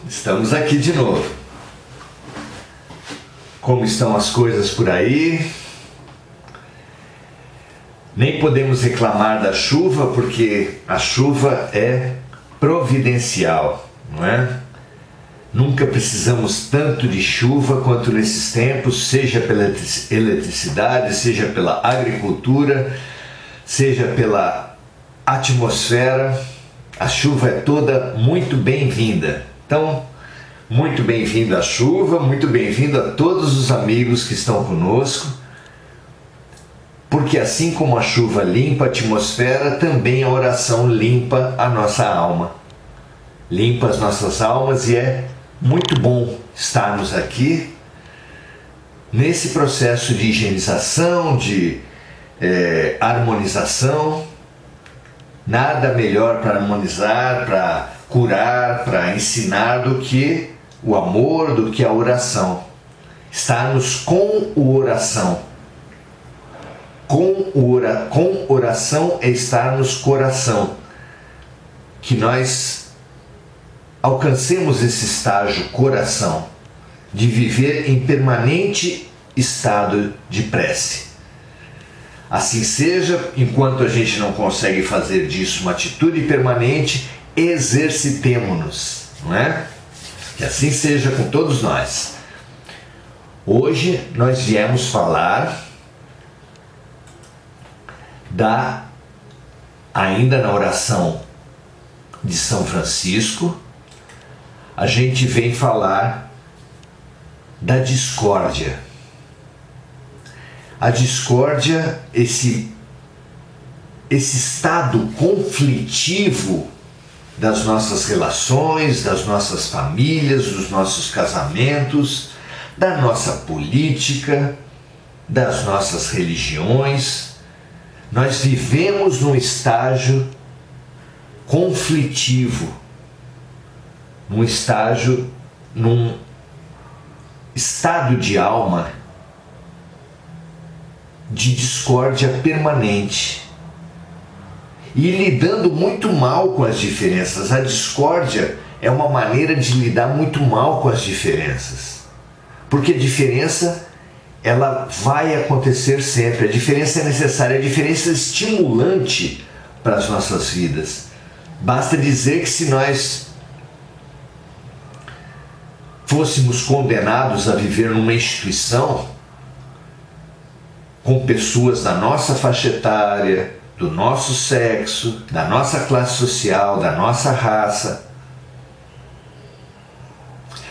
Estamos aqui de novo. Como estão as coisas por aí? Nem podemos reclamar da chuva, porque a chuva é providencial, não é? Nunca precisamos tanto de chuva quanto nesses tempos, seja pela eletricidade, seja pela agricultura, seja pela atmosfera. A chuva é toda muito bem-vinda. Então, muito bem-vindo à chuva, muito bem-vindo a todos os amigos que estão conosco, porque assim como a chuva limpa a atmosfera, também a oração limpa a nossa alma. Limpa as nossas almas e é muito bom estarmos aqui nesse processo de higienização, de harmonização. Nada melhor para harmonizar, para curar, para ensinar do que o amor, do que a oração. Estarmos com o oração. Com oração é estarmos coração. Que nós alcancemos esse estágio coração, de viver em permanente estado de prece. Assim seja, enquanto a gente não consegue fazer disso uma atitude permanente, exercitemo-nos, não é? Que assim seja com todos nós. Hoje nós viemos falar ainda na oração de São Francisco, a gente vem falar da discórdia. A discórdia, esse estado conflitivo das nossas relações, das nossas famílias, dos nossos casamentos, da nossa política, das nossas religiões. Nós vivemos num estágio conflitivo, num estado de alma de discórdia permanente e lidando muito mal com as diferenças. A discórdia é uma maneira de lidar muito mal com as diferenças, porque a diferença ela vai acontecer sempre. A diferença é necessária, a diferença é estimulante para as nossas vidas. Basta dizer que se nós fôssemos condenados a viver numa instituição com pessoas da nossa faixa etária, do nosso sexo, da nossa classe social, da nossa raça,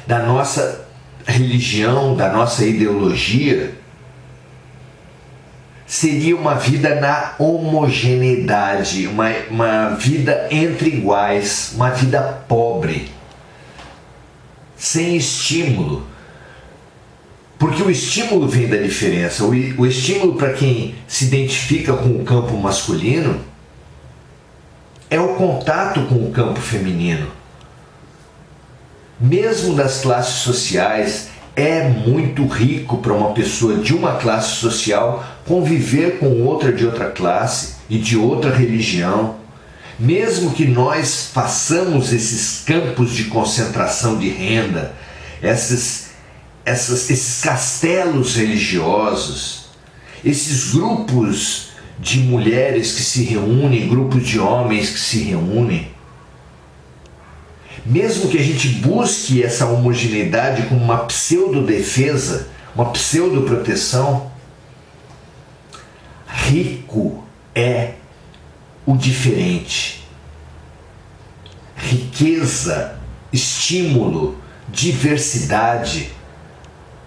da nossa religião, da nossa ideologia, seria uma vida na homogeneidade, uma vida entre iguais, uma vida pobre, sem estímulo. Porque o estímulo vem da diferença. O estímulo para quem se identifica com o campo masculino é o contato com o campo feminino. Mesmo das classes sociais, é muito rico para uma pessoa de uma classe social conviver com outra de outra classe e de outra religião. Mesmo que nós façamos esses campos de concentração de renda, esses castelos religiosos, esses grupos de mulheres que se reúnem, grupos de homens que se reúnem, mesmo que a gente busque essa homogeneidade como uma pseudo-defesa, uma pseudo-proteção, rico é o diferente. Riqueza, estímulo, diversidade,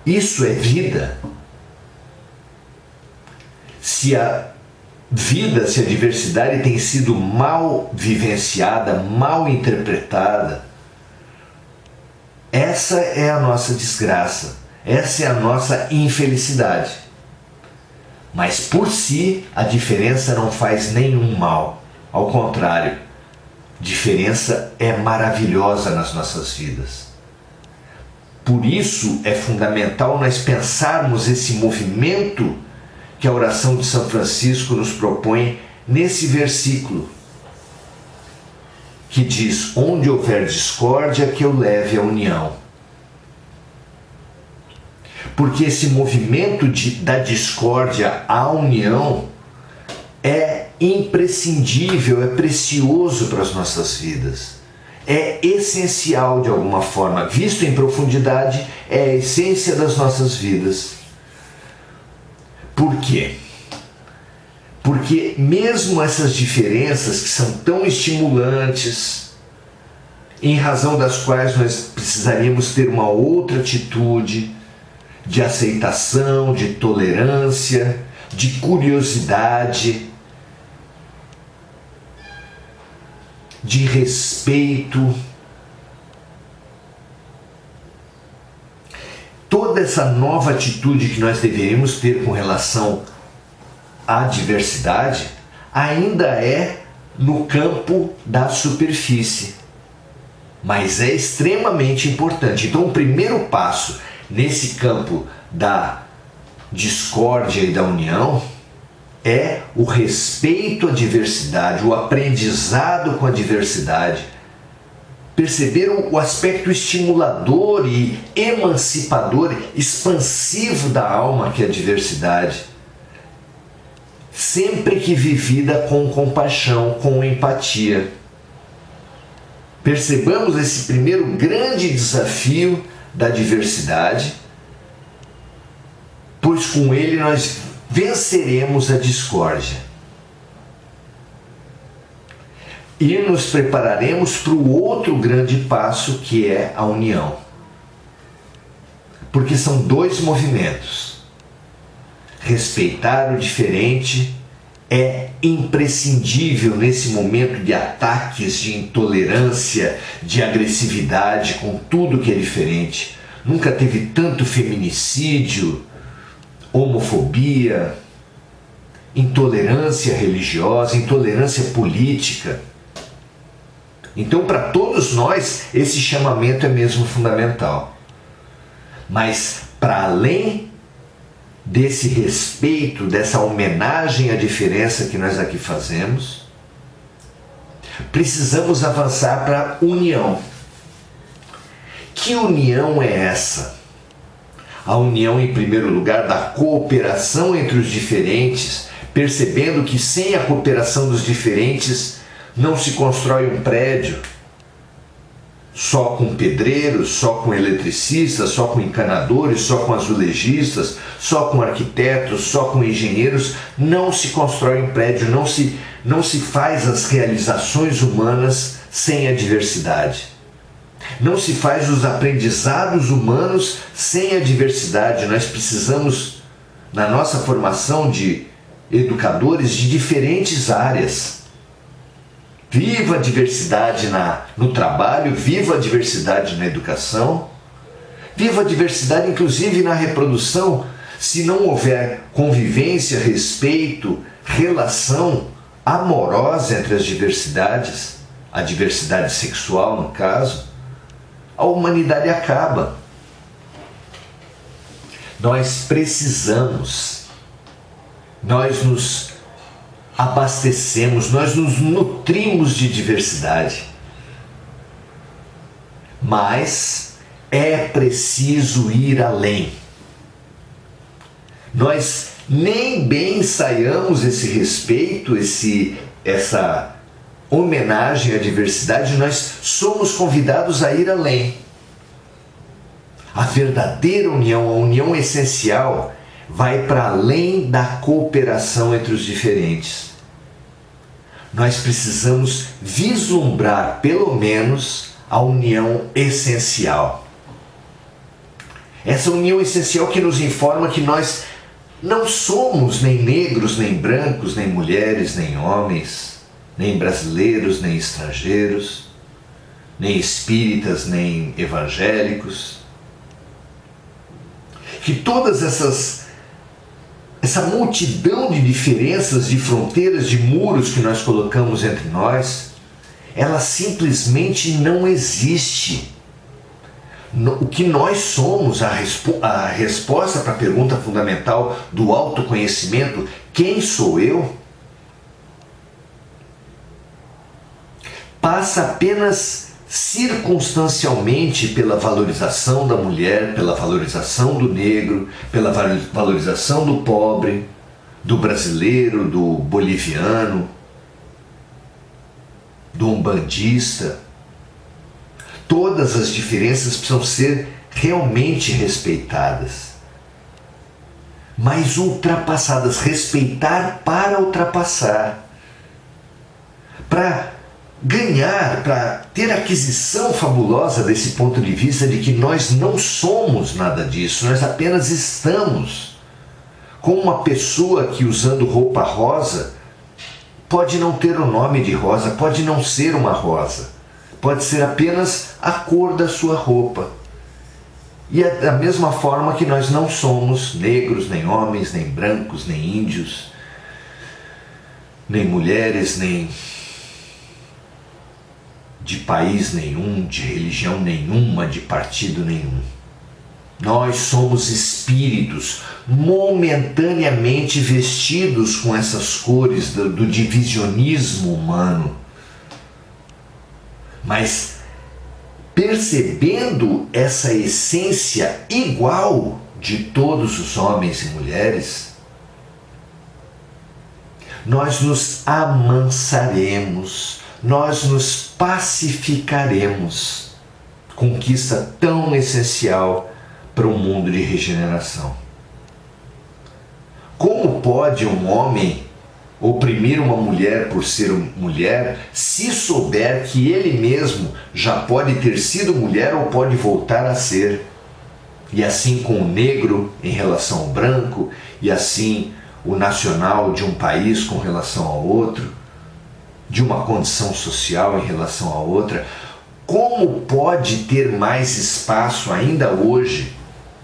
isso é vida. Se a diversidade tem sido mal vivenciada, mal interpretada, essa é a nossa desgraça, essa é a nossa infelicidade. Mas por si, a diferença não faz nenhum mal. Ao contrário, diferença é maravilhosa nas nossas vidas. Por isso é fundamental nós pensarmos esse movimento que a oração de São Francisco nos propõe nesse versículo, que diz: onde houver discórdia, que eu leve a união. Porque esse movimento da discórdia à união é imprescindível, é precioso para as nossas vidas. É essencial de alguma forma, visto em profundidade, é a essência das nossas vidas. Por quê? Porque mesmo essas diferenças que são tão estimulantes, em razão das quais nós precisaríamos ter uma outra atitude de aceitação, de tolerância, de curiosidade, de respeito. Toda essa nova atitude que nós deveríamos ter com relação à diversidade ainda é no campo da superfície, mas é extremamente importante. Então, o primeiro passo nesse campo da discórdia e da união é o respeito à diversidade, o aprendizado com a diversidade, perceber o aspecto estimulador e emancipador, expansivo da alma que é a diversidade, sempre que vivida com compaixão, com empatia. Percebamos esse primeiro grande desafio da diversidade, pois com ele nós venceremos a discórdia e nos prepararemos para o outro grande passo, que é a união. Porque são dois movimentos. Respeitar o diferente é imprescindível nesse momento de ataques, de intolerância, de agressividade com tudo que é diferente. Nunca teve tanto feminicídio, homofobia, intolerância religiosa, intolerância política. Então, para todos nós, esse chamamento é mesmo fundamental. Mas, para além desse respeito, dessa homenagem à diferença que nós aqui fazemos, precisamos avançar para a união. Que união é essa? A união, em primeiro lugar, da cooperação entre os diferentes, percebendo que sem a cooperação dos diferentes não se constrói um prédio só com pedreiros, só com eletricistas, só com encanadores, só com azulejistas, só com arquitetos, só com engenheiros. Não se constrói um prédio, não se faz as realizações humanas sem a diversidade. Não se faz os aprendizados humanos sem a diversidade. Nós precisamos, na nossa formação de educadores, de diferentes áreas. Viva a diversidade no trabalho, viva a diversidade na educação, viva a diversidade inclusive na reprodução. Se não houver convivência, respeito, relação amorosa entre as diversidades, a diversidade sexual no caso, a humanidade acaba. Nós precisamos, nós nos abastecemos, nós nos nutrimos de diversidade. Mas é preciso ir além. Nós nem bem ensaiamos esse respeito, essa homenagem à diversidade, nós somos convidados a ir além. A verdadeira união, a união essencial, vai para além da cooperação entre os diferentes. Nós precisamos vislumbrar, pelo menos, a união essencial. Essa união essencial que nos informa que nós não somos nem negros, nem brancos, nem mulheres, nem homens, nem brasileiros, nem estrangeiros, nem espíritas, nem evangélicos. Que todas essa multidão de diferenças, de fronteiras, de muros que nós colocamos entre nós, ela simplesmente não existe. O que nós somos, a resposta para a pergunta fundamental do autoconhecimento, quem sou eu? passa apenas circunstancialmente pela valorização da mulher, pela valorização do negro, pela valorização do pobre, do brasileiro, do boliviano, do umbandista. Todas as diferenças precisam ser realmente respeitadas, mas ultrapassadas. Respeitar para ultrapassar, para ganhar, para ter a aquisição fabulosa desse ponto de vista de que nós não somos nada disso, nós apenas estamos. Como uma pessoa que, usando roupa rosa, pode não ter o nome de rosa, pode não ser uma rosa, pode ser apenas a cor da sua roupa. E é da mesma forma que nós não somos negros, nem homens, nem brancos, nem índios, nem mulheres, nem de país nenhum, de religião nenhuma, de partido nenhum. Nós somos espíritos momentaneamente vestidos com essas cores do divisionismo humano, mas percebendo essa essência igual de todos os homens e mulheres, nós nos amansaremos, nós nos pacificaremos. Conquista tão essencial para um mundo de regeneração. Como pode um homem oprimir uma mulher por ser mulher, se souber que ele mesmo já pode ter sido mulher ou pode voltar a ser? E assim com o negro em relação ao branco, e assim o nacional de um país com relação ao outro, de uma condição social em relação a outra. Como pode ter mais espaço ainda hoje,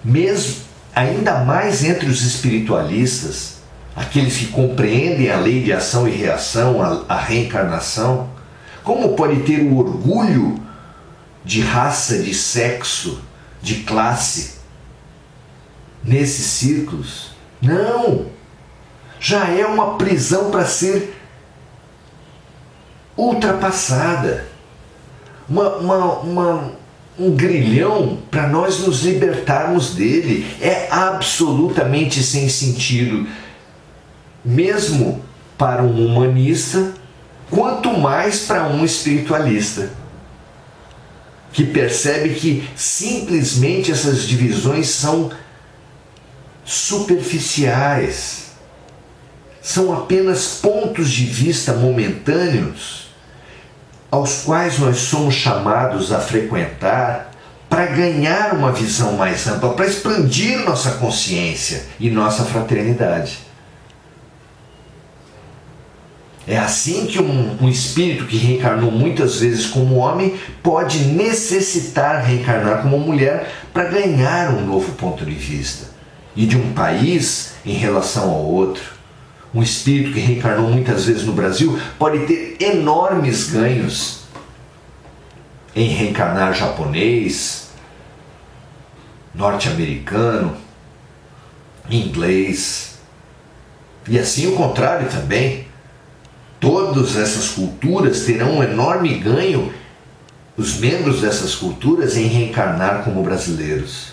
mesmo ainda mais entre os espiritualistas, aqueles que compreendem a lei de ação e reação, a reencarnação? Como pode ter o orgulho de raça, de sexo, de classe nesses círculos? Não! Já é uma prisão para ser ultrapassada, um grilhão para nós nos libertarmos dele. É absolutamente sem sentido, mesmo para um humanista, quanto mais para um espiritualista, que percebe que simplesmente essas divisões são superficiais, são apenas pontos de vista momentâneos aos quais nós somos chamados a frequentar para ganhar uma visão mais ampla, para expandir nossa consciência e nossa fraternidade. É assim que um espírito que reencarnou muitas vezes como homem pode necessitar reencarnar como mulher para ganhar um novo ponto de vista, e de um país em relação ao outro. Um espírito que reencarnou muitas vezes no Brasil pode ter enormes ganhos em reencarnar japonês, norte-americano, inglês. E assim o contrário também. Todas essas culturas terão um enorme ganho, os membros dessas culturas, em reencarnar como brasileiros.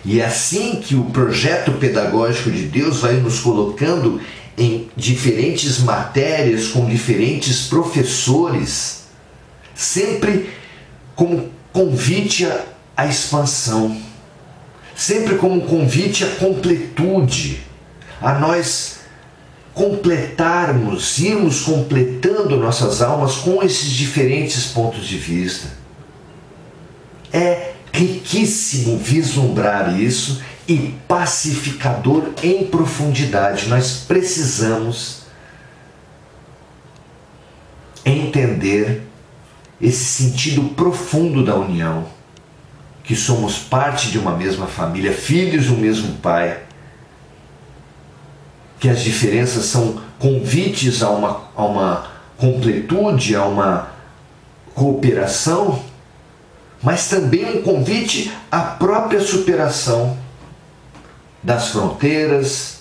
E é assim que o projeto pedagógico de Deus vai nos colocando em diferentes matérias, com diferentes professores, sempre como convite à expansão, sempre como convite à completude, a nós completarmos, irmos completando nossas almas com esses diferentes pontos de vista. É riquíssimo vislumbrar isso e pacificador em profundidade. Nós precisamos entender esse sentido profundo da união, que somos parte de uma mesma família, filhos do mesmo Pai, que as diferenças são convites a uma completude, a uma cooperação, mas também um convite à própria superação das fronteiras,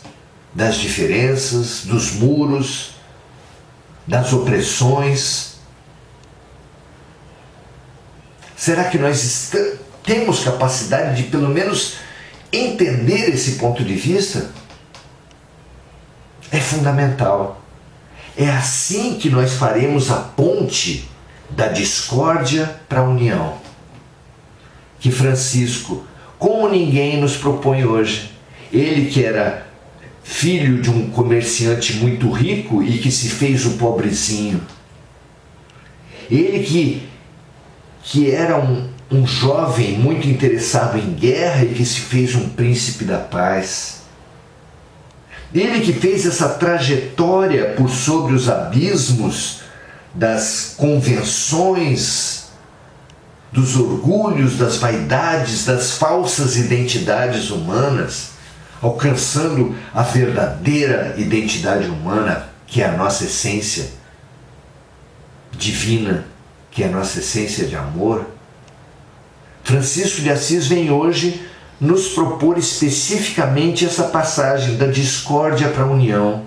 das diferenças, dos muros, das opressões, Será que nós temos capacidade de pelo menos entender esse ponto de vista? É fundamental. É assim que nós faremos a ponte da discórdia para a união, que Francisco, como ninguém, nos propõe hoje. Ele que era filho de um comerciante muito rico e que se fez o pobrezinho. Ele que era um jovem muito interessado em guerra e que se fez um príncipe da paz. Ele que fez essa trajetória por sobre os abismos das convenções, dos orgulhos, das vaidades, das falsas identidades humanas, alcançando a verdadeira identidade humana, que é a nossa essência divina, que é a nossa essência de amor. Francisco de Assis vem hoje nos propor especificamente essa passagem da discórdia para a união,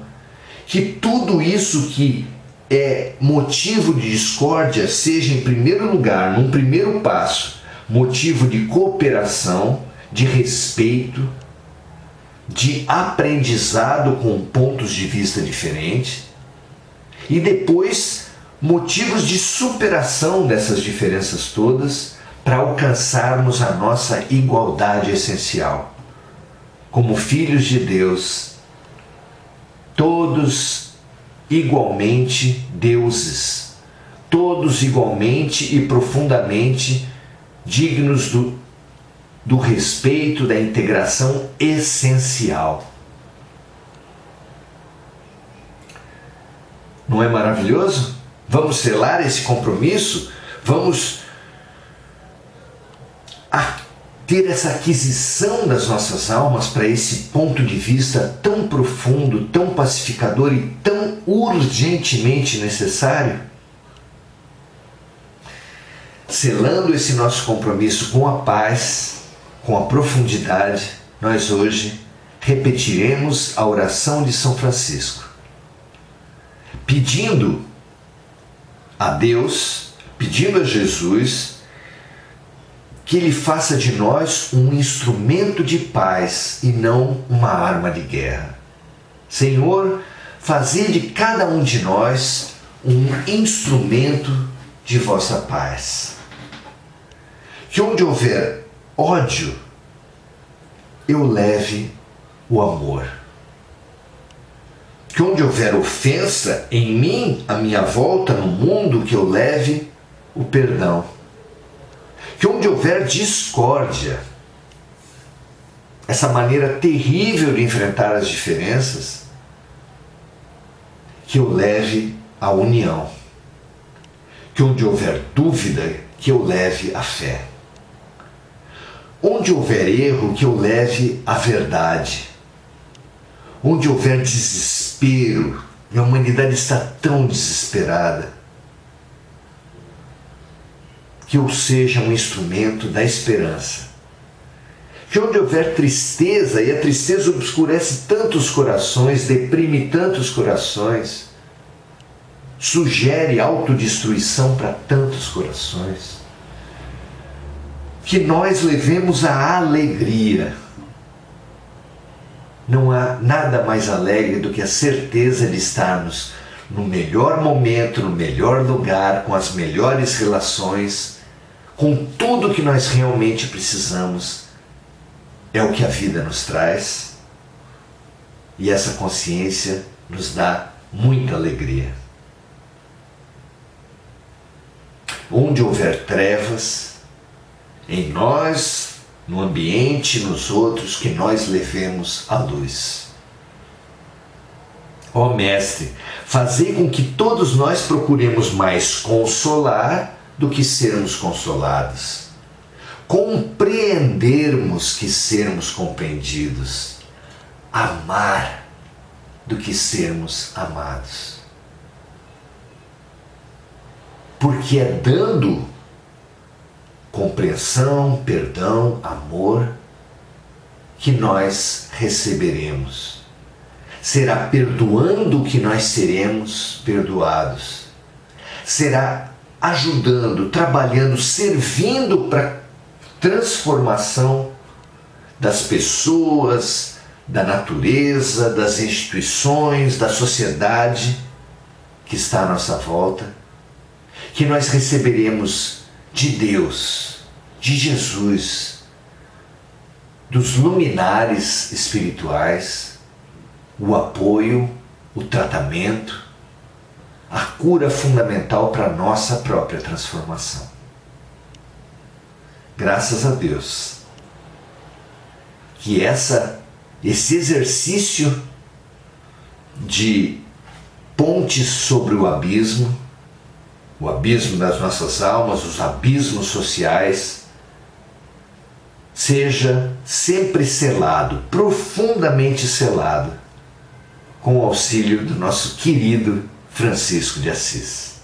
que tudo isso que é motivo de discórdia seja, em primeiro lugar, num primeiro passo, motivo de cooperação, de respeito, de aprendizado com pontos de vista diferentes, e depois motivos de superação dessas diferenças todas para alcançarmos a nossa igualdade essencial. Como filhos de Deus, todos igualmente deuses, todos igualmente e profundamente dignos do respeito, da integração essencial. Não é maravilhoso? Vamos selar esse compromisso? Vamos ter essa aquisição das nossas almas para esse ponto de vista tão profundo, tão pacificador e tão urgentemente necessário? Selando esse nosso compromisso com a paz, com a profundidade, nós hoje repetiremos a oração de São Francisco, pedindo a Deus, pedindo a Jesus, que Ele faça de nós um instrumento de paz e não uma arma de guerra. Senhor, fazei de cada um de nós um instrumento de vossa paz. Que onde houver ódio, eu leve o amor. Que onde houver ofensa em mim, à minha volta, no mundo, que eu leve o perdão. Que onde houver discórdia, essa maneira terrível de enfrentar as diferenças, que eu leve a união. Que onde houver dúvida, que eu leve a fé. Onde houver erro, que eu leve a verdade. Onde houver desespero, e a humanidade está tão desesperada, que eu seja um instrumento da esperança. Que onde houver tristeza, e a tristeza obscurece tantos corações, deprime tantos corações, sugere autodestruição para tantos corações, que nós levemos a alegria. Não há nada mais alegre do que a certeza de estarmos no melhor momento, no melhor lugar, com as melhores relações, com tudo que nós realmente precisamos. É o que a vida nos traz, e essa consciência nos dá muita alegria. Onde houver trevas, em nós, no ambiente, nos outros, que nós levemos a luz. Ó Mestre, fazei com que todos nós procuremos mais consolar do que sermos consolados, compreendermos que sermos compreendidos, amar do que sermos amados. Porque é dando compreensão, perdão, amor, que nós receberemos. Será perdoando que nós seremos perdoados. Será ajudando, trabalhando, servindo para transformação das pessoas, da natureza, das instituições, da sociedade que está à nossa volta, que nós receberemos de Deus, de Jesus, dos luminares espirituais, o apoio, o tratamento, a cura fundamental para a nossa própria transformação. Graças a Deus que esse exercício de pontes sobre o abismo das nossas almas, os abismos sociais, seja sempre selado, profundamente selado, com o auxílio do nosso querido Francisco de Assis.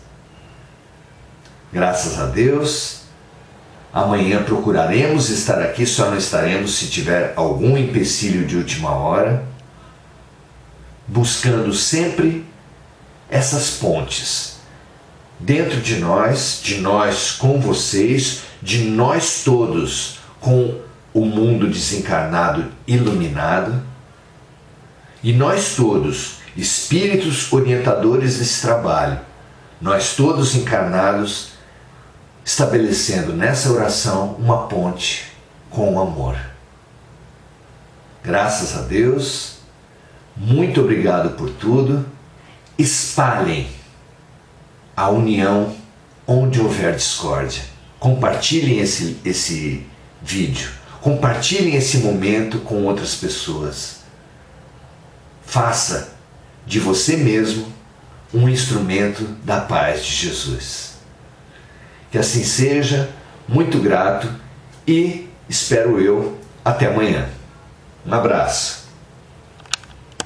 Graças a Deus, amanhã procuraremos estar aqui, só não estaremos se tiver algum empecilho de última hora, buscando sempre essas pontes dentro de nós com vocês, de nós todos com o mundo desencarnado iluminado, e nós todos, espíritos orientadores desse trabalho, nós todos encarnados, estabelecendo nessa oração uma ponte com o amor. Graças a Deus, muito obrigado por tudo. Espalhem a união onde houver discórdia. Compartilhem esse vídeo, compartilhem esse momento com outras pessoas. Faça de você mesmo um instrumento da paz de Jesus. Que assim seja, muito grato e espero eu até amanhã. Um abraço.